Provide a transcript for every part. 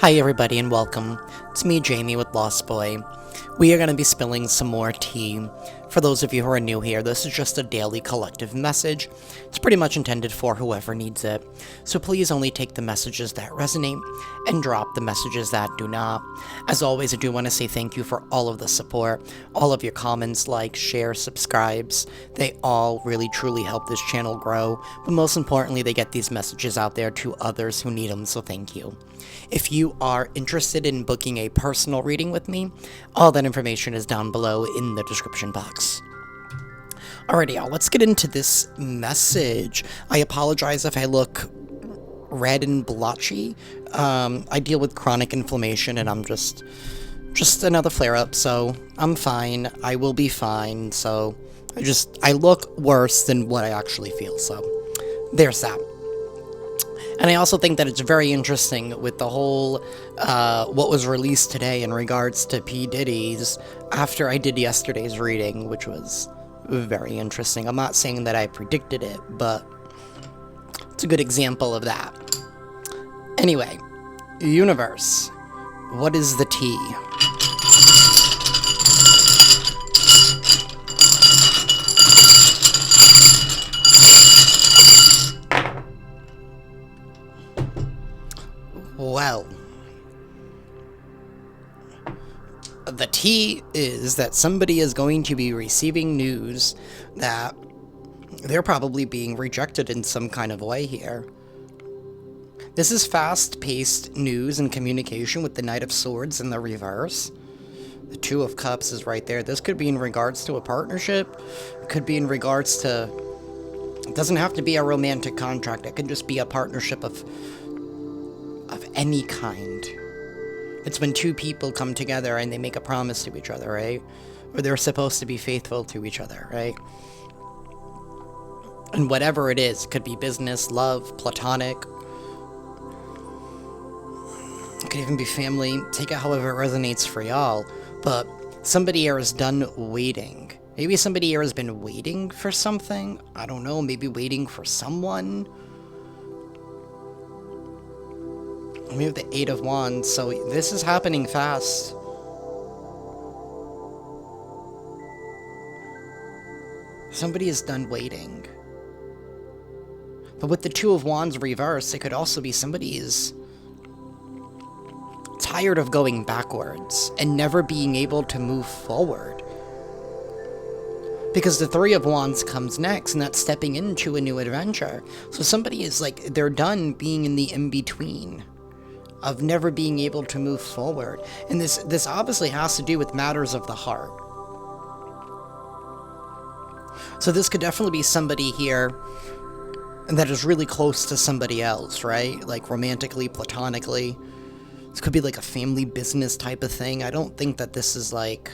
Hi everybody and welcome. It's me, Jamie, with Lost Boy. We are going to be spilling some more tea. For those of you who are new here, this is just a daily collective message. It's pretty much intended for whoever needs it. So please only take the messages that resonate and drop the messages that do not. As always, I do want to say thank you for all of the support, all of your comments, likes, shares, subscribes. They all really truly help this channel grow, but most importantly, they get these messages out there to others who need them, so thank you. If you are interested in booking a personal reading with me, all that information is down below in the description box. Alrighty, y'all, let's get into this message. I apologize if I look red and blotchy. I deal with chronic inflammation and I'm just another flare-up, so I'm fine. I will be fine, so I look worse than what I actually feel, so there's that. And I also think that it's very interesting with the whole, what was released today in regards to P. Diddy's, after I did yesterday's reading, which was very interesting. I'm not saying that I predicted it, but it's a good example of that. Anyway, universe, what is the tea? Well, the tea is that somebody is going to be receiving news that they're probably being rejected in some kind of way here. This is fast-paced news and communication with the Knight of Swords in the reverse. The Two of Cups is right there. This could be in regards to a partnership. It could be in regards to... It doesn't have to be a romantic contract. It could just be a partnership of any kind. It's when two people come together and they make a promise to each other, right? Or they're supposed to be faithful to each other, right? And whatever it is, it could be business, love, platonic. It could even be family. Take it however it resonates for y'all. But somebody here is done waiting. Maybe somebody here has been waiting for something. I don't know, maybe waiting for someone. We have the Eight of Wands, so this is happening fast. Somebody is done waiting. But with the Two of Wands reversed, it could also be somebody is tired of going backwards and never being able to move forward. Because the Three of Wands comes next, and that's stepping into a new adventure. So somebody is like, they're done being in the in-between of never being able to move forward. And this obviously has to do with matters of the heart. So this could definitely be somebody here that is really close to somebody else, right? Like romantically, platonically. This could be like a family business type of thing. I don't think that this is like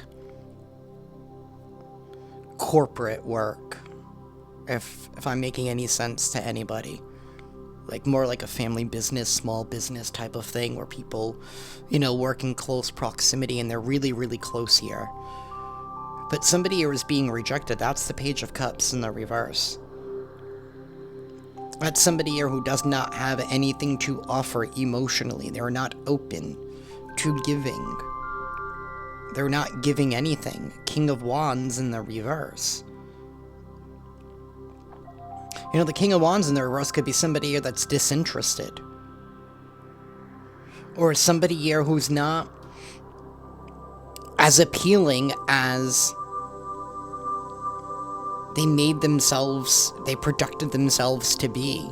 corporate work, if I'm making any sense to anybody. Like more like a family business, small business type of thing where people, you know, work in close proximity and they're really, really close here. But somebody here is being rejected. That's the Page of Cups in the reverse. That's somebody here who does not have anything to offer emotionally. They're not open to giving. They're not giving anything. King of Wands in the reverse. You know, the King of Wands in the reverse could be somebody here that's disinterested. Or somebody here who's not as appealing as they projected themselves to be.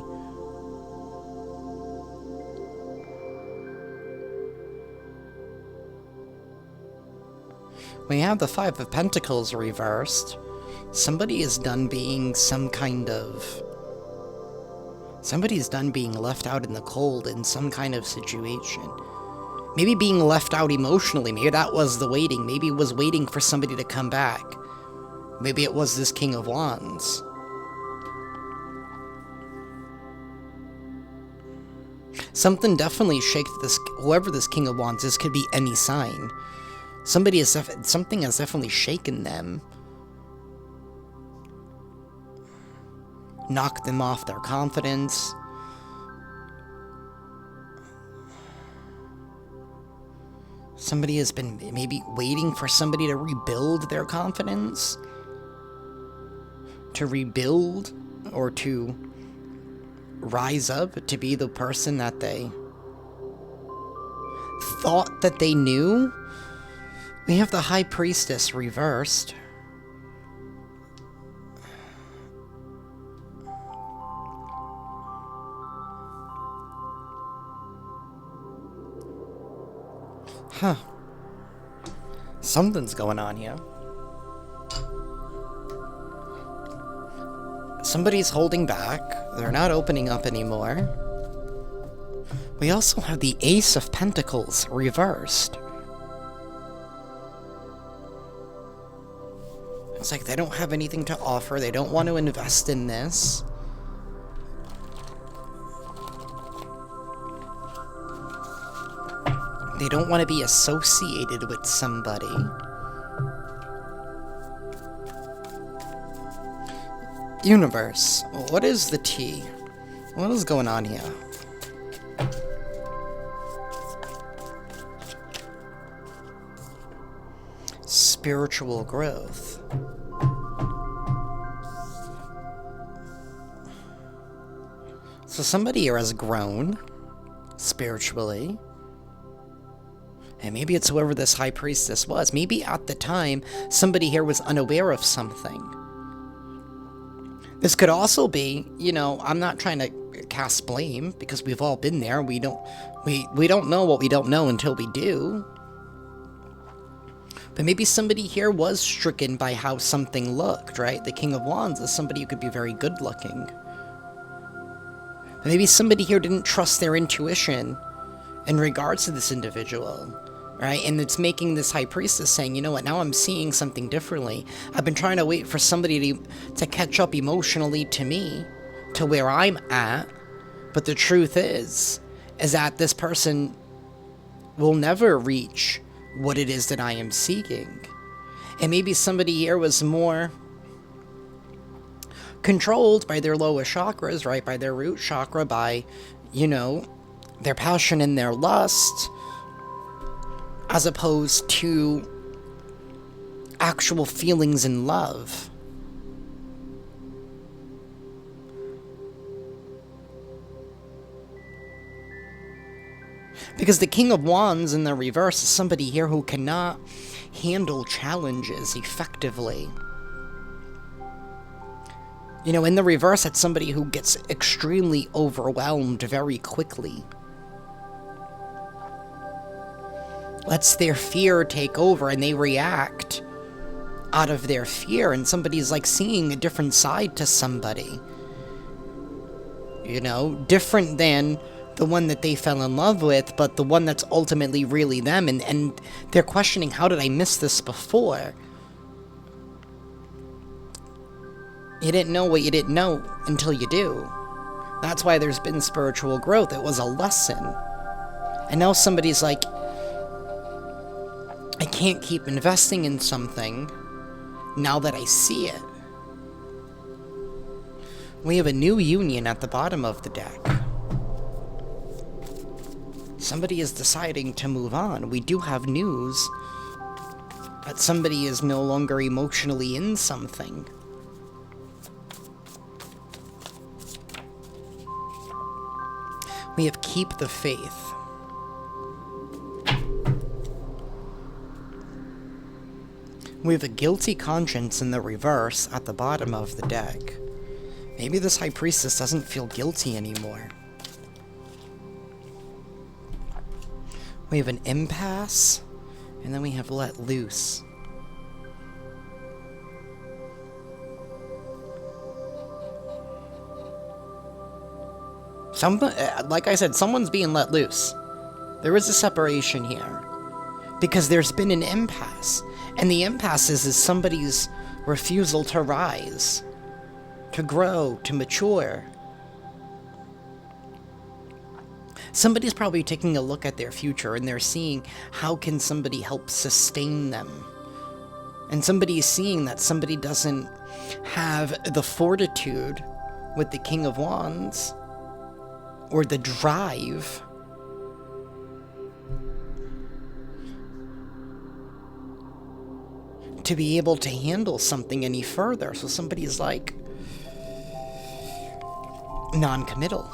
We have the Five of Pentacles reversed. Somebody is done being somebody's done being left out in the cold in some kind of situation. Maybe being left out emotionally. Maybe that was the waiting. Maybe it was waiting for somebody to come back. Maybe it was this King of Wands. Something definitely shakes this, whoever this King of Wands is, could be any sign. Something has definitely shaken them. Knocked them off their confidence. Somebody has been maybe waiting for somebody to rebuild their confidence, to rebuild, or to rise up to be the person that they thought that they knew. We have the High Priestess reversed. Huh. Something's going on here. Somebody's holding back. They're not opening up anymore. We also have the Ace of Pentacles reversed. It's like they don't have anything to offer. They don't want to invest in this. They don't want to be associated with somebody. Universe, what is the tea? What is going on here? Spiritual growth. So somebody here has grown spiritually. And maybe it's whoever this High Priestess was. Maybe at the time, somebody here was unaware of something. This could also be, you know, I'm not trying to cast blame, because we've all been there. We don't know what we don't know until we do. But maybe somebody here was stricken by how something looked, right? The King of Wands is somebody who could be very good looking. But maybe somebody here didn't trust their intuition in regards to this individual, right? And it's making this High Priestess saying, you know what, now I'm seeing something differently. I've been trying to wait for somebody to catch up emotionally to me, to where I'm at. But the truth is that this person will never reach what it is that I am seeking. And maybe somebody here was more controlled by their lowest chakras, right? By their root chakra, by, you know, their passion and their lust, as opposed to actual feelings and love. Because the King of Wands in the reverse is somebody here who cannot handle challenges effectively. You know, in the reverse, it's somebody who gets extremely overwhelmed very quickly. Lets their fear take over and they react out of their fear, and somebody's like seeing a different side to somebody. You know, different than the one that they fell in love with, but the one that's ultimately really them, and they're questioning, how did I miss this before? You didn't know what you didn't know until you do. That's why there's been spiritual growth. It was a lesson. And now somebody's like, I can't keep investing in something now that I see it. We have a new union at the bottom of the deck. Somebody is deciding to move on. We do have news that somebody is no longer emotionally in something. We have keep the faith. We have a guilty conscience in the reverse at the bottom of the deck. Maybe this High Priestess doesn't feel guilty anymore. We have an impasse, and then we have let loose. Like I said, someone's being let loose. There is a separation here. Because there's been an impasse. And the impasse is somebody's refusal to rise, to grow, to mature. Somebody's probably taking a look at their future and they're seeing how can somebody help sustain them. And somebody is seeing that somebody doesn't have the fortitude with the King of Wands, or the drive to be able to handle something any further. So somebody's like non-committal.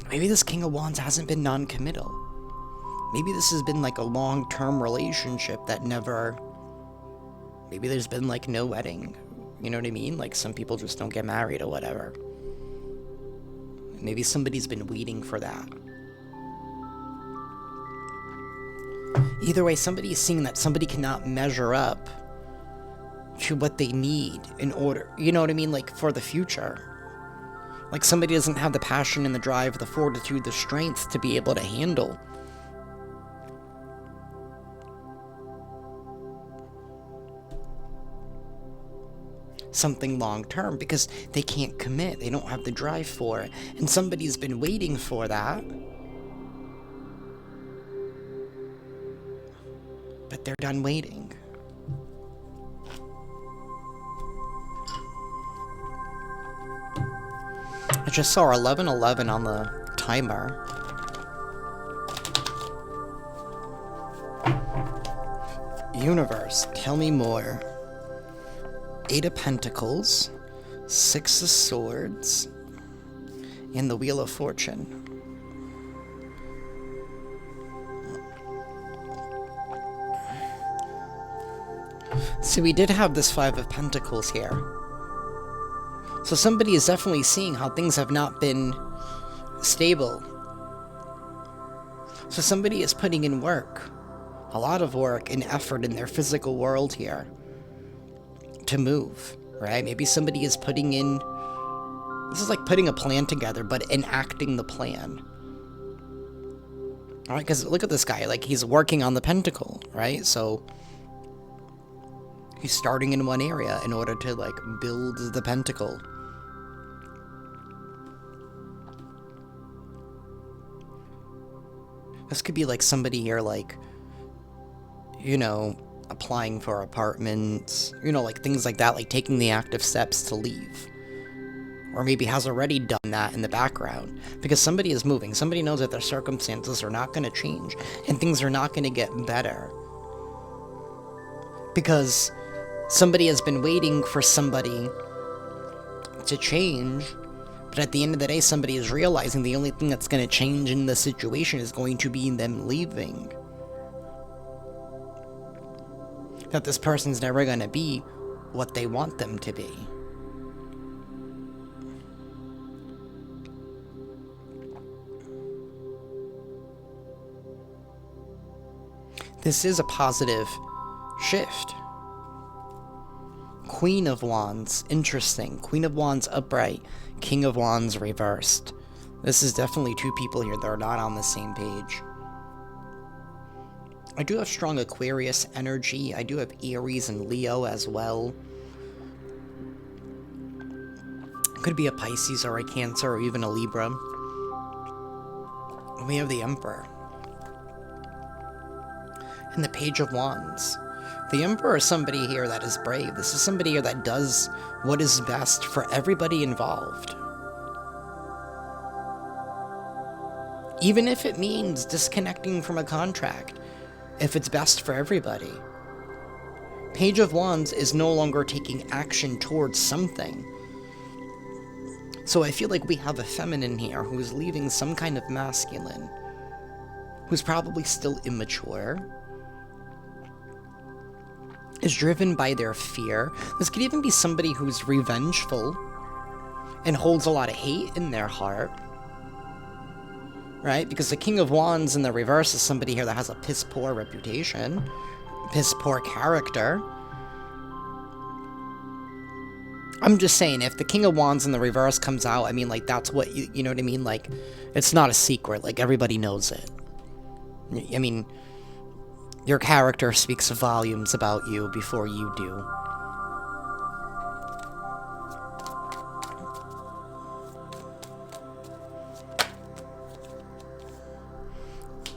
Maybe this King of Wands hasn't been non-committal. Maybe this has been like a long-term relationship that never... Maybe there's been like no wedding. You know what I mean? Like some people just don't get married or whatever. Maybe somebody's been waiting for that. Either way, somebody's seeing that somebody cannot measure up to what they need in order, you know what I mean? Like for the future. Like somebody doesn't have the passion and the drive, the fortitude, the strength to be able to handle something long-term because they can't commit. They don't have the drive for it. And somebody's been waiting for that. But they're done waiting. I just saw 11:11 on the timer. Universe, tell me more. 8 of Pentacles, 6 of Swords, and the Wheel of Fortune. So we did have this 5 of Pentacles here. So somebody is definitely seeing how things have not been stable. So somebody is putting in work, a lot of work and effort in their physical world here to move, right? Maybe somebody is putting in, this is like putting a plan together, but enacting the plan. All right, because look at this guy, like he's working on the pentacle, right? So he's starting in one area in order to like build the pentacle. This could be like somebody here, like, you know, applying for apartments, you know, like things like that, like taking the active steps to leave. Or maybe has already done that in the background. Because somebody is moving. Somebody knows that their circumstances are not going to change. And things are not going to get better. Because somebody has been waiting for somebody to change. But at the end of the day, somebody is realizing the only thing that's going to change in the situation is going to be them leaving. That this person's never going to be what they want them to be. This is a positive shift. Queen of Wands, interesting. Queen of Wands upright, King of Wands reversed. This is definitely two people here that are not on the same page. I do have strong Aquarius energy. I do have Aries and Leo as well. Could be a Pisces or a Cancer or even a Libra. We have the Emperor. And the Page of Wands. The Emperor is somebody here that is brave. This is somebody here that does what is best for everybody involved. Even if it means disconnecting from a contract, if it's best for everybody. Page of Wands is no longer taking action towards something. So I feel like we have a feminine here who's leaving some kind of masculine, who's probably still immature, is driven by their fear. This could even be somebody who's revengeful and holds a lot of hate in their heart. Right? Because the King of Wands in the reverse is somebody here that has a piss-poor reputation, piss-poor character. I'm just saying, if the King of Wands in the reverse comes out, I mean, like, that's what, you know what I mean? Like, it's not a secret. Like, everybody knows it. I mean, your character speaks volumes about you before you do.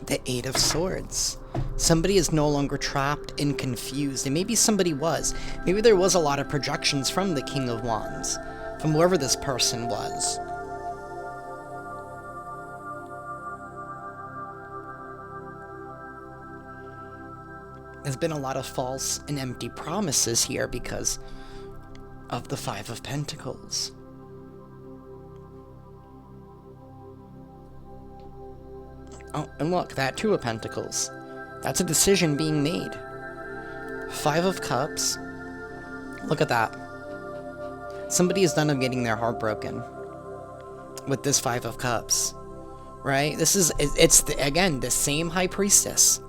The Eight of Swords. Somebody is no longer trapped and confused. And maybe somebody was. Maybe there was a lot of projections from the King of Wands. From whoever this person was. There's been a lot of false and empty promises here because of the Five of Pentacles. Oh, and look, that Two of Pentacles. That's a decision being made. Five of Cups. Look at that. Somebody is done of getting their heart broken with this Five of Cups, right? Again, the same High Priestess.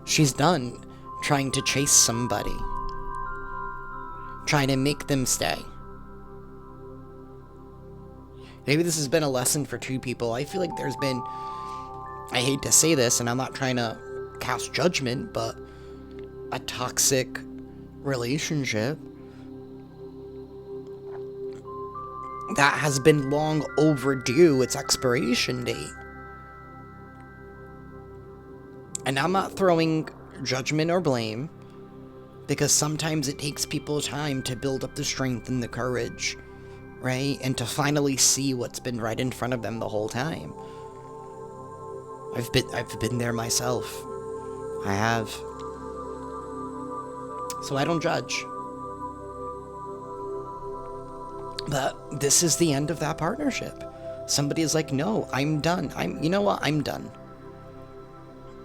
She's done trying to chase somebody, trying to make them stay. Maybe this has been a lesson for two people. I feel like there's been, I hate to say this, and I'm not trying to cast judgment, but a toxic relationship that has been long overdue its expiration date. And I'm not throwing judgment or blame, because sometimes it takes people time to build up the strength and the courage, right? And to finally see what's been right in front of them the whole time. I've been there myself. I have. So I don't judge. But this is the end of that partnership. Somebody is like, no, I'm done. You know what? I'm done.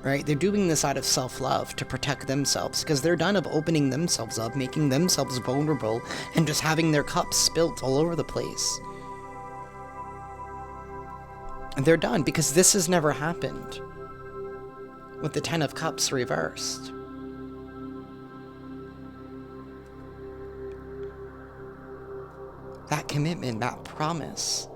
Right? They're doing this out of self-love to protect themselves because they're done of opening themselves up, making themselves vulnerable, and just having their cups spilt all over the place. And they're done because this has never happened with the Ten of Cups reversed. That commitment, that promise.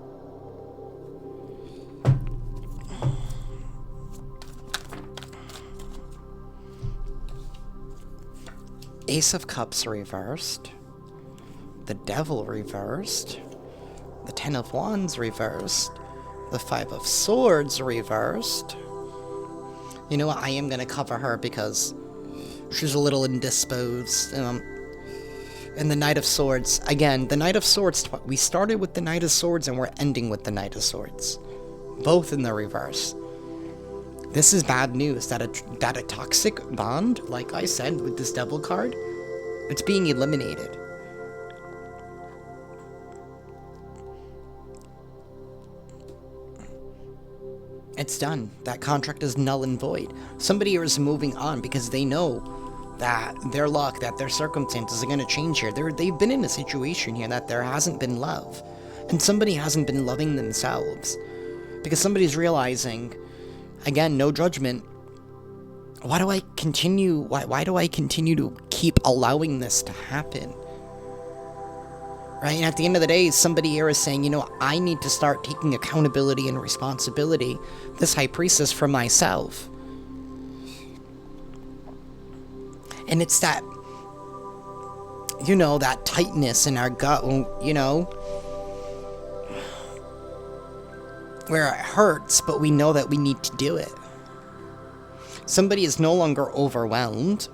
Ace of Cups reversed. The Devil reversed. The Ten of Wands reversed. The Five of Swords reversed. You know what? I am going to cover her because she's a little indisposed. And the Knight of Swords. Again, the Knight of Swords. We started with the Knight of Swords and we're ending with the Knight of Swords. Both in the reverse. This is bad news. That a toxic bond, like I said with this Devil card, it's being eliminated. It's done. That contract is null and void. Somebody here is moving on because they know that their luck, that their circumstances are going to change here. They've been in a situation here that there hasn't been love. And somebody hasn't been loving themselves. Because somebody's realizing, again, no judgment, why do I continue to keep allowing this to happen? Right? And at the end of the day, somebody here is saying, you know, I need to start taking accountability and responsibility, this High Priestess, for myself. And it's that, you know, that tightness in our gut, you know, where it hurts, but we know that we need to do it. Somebody is no longer overwhelmed.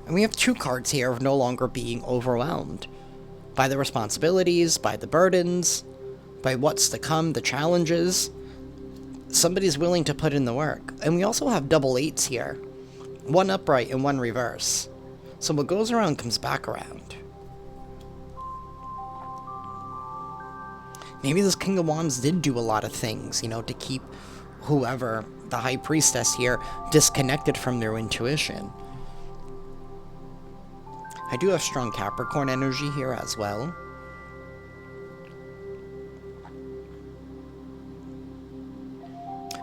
And we have two cards here of no longer being overwhelmed by the responsibilities, by the burdens, by what's to come, the challenges. Somebody's willing to put in the work. And we also have double eights here. One upright and one reverse. So what goes around comes back around. Maybe this King of Wands did do a lot of things, you know, to keep whoever, the High Priestess here, disconnected from their intuition. I do have strong Capricorn energy here as well.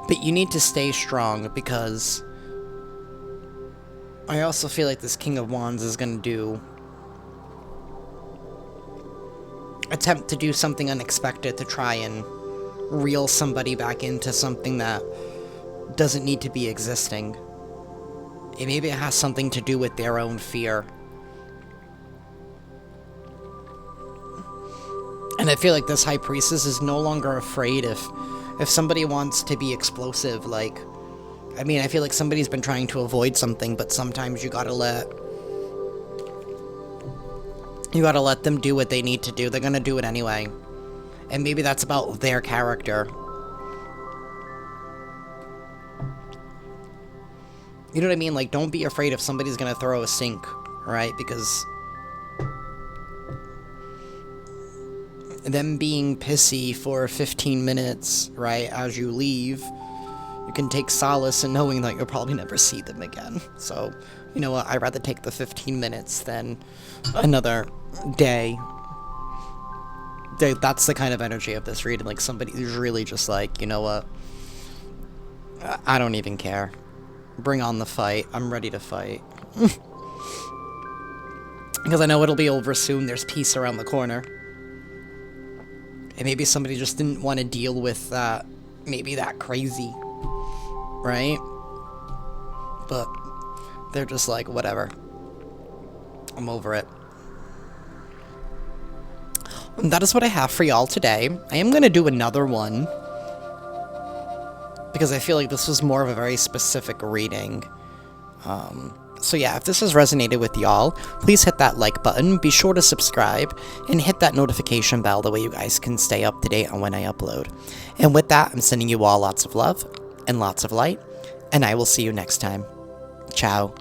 But you need to stay strong because I also feel like this King of Wands is going to attempt to do something unexpected to try and reel somebody back into something that doesn't need to be existing. And maybe it has something to do with their own fear. And I feel like this High Priestess is no longer afraid if somebody wants to be explosive, like, I mean, I feel like somebody's been trying to avoid something, but sometimes you gotta let them do what they need to do. They're gonna do it anyway. And maybe that's about their character. You know what I mean? Like, don't be afraid if somebody's gonna throw a sink, right? Because them being pissy for 15 minutes, right, as you leave, you can take solace in knowing that you'll probably never see them again. So, you know what? I'd rather take the 15 minutes than another day. That's the kind of energy of this reading. Like, somebody who's really just like, you know what? I don't even care. Bring on the fight. I'm ready to fight. Because I know it'll be over soon. There's peace around the corner. And maybe somebody just didn't want to deal with that. Maybe that crazy. Right? But they're just like, whatever. I'm over it. And that is what I have for y'all today. I am going to do another one, because I feel like this was more of a very specific reading. So yeah, if this has resonated with y'all, please hit that like button, be sure to subscribe, and hit that notification bell, the way you guys can stay up to date on when I upload. And with that, I'm sending you all lots of love and lots of light, and I will see you next time. Ciao.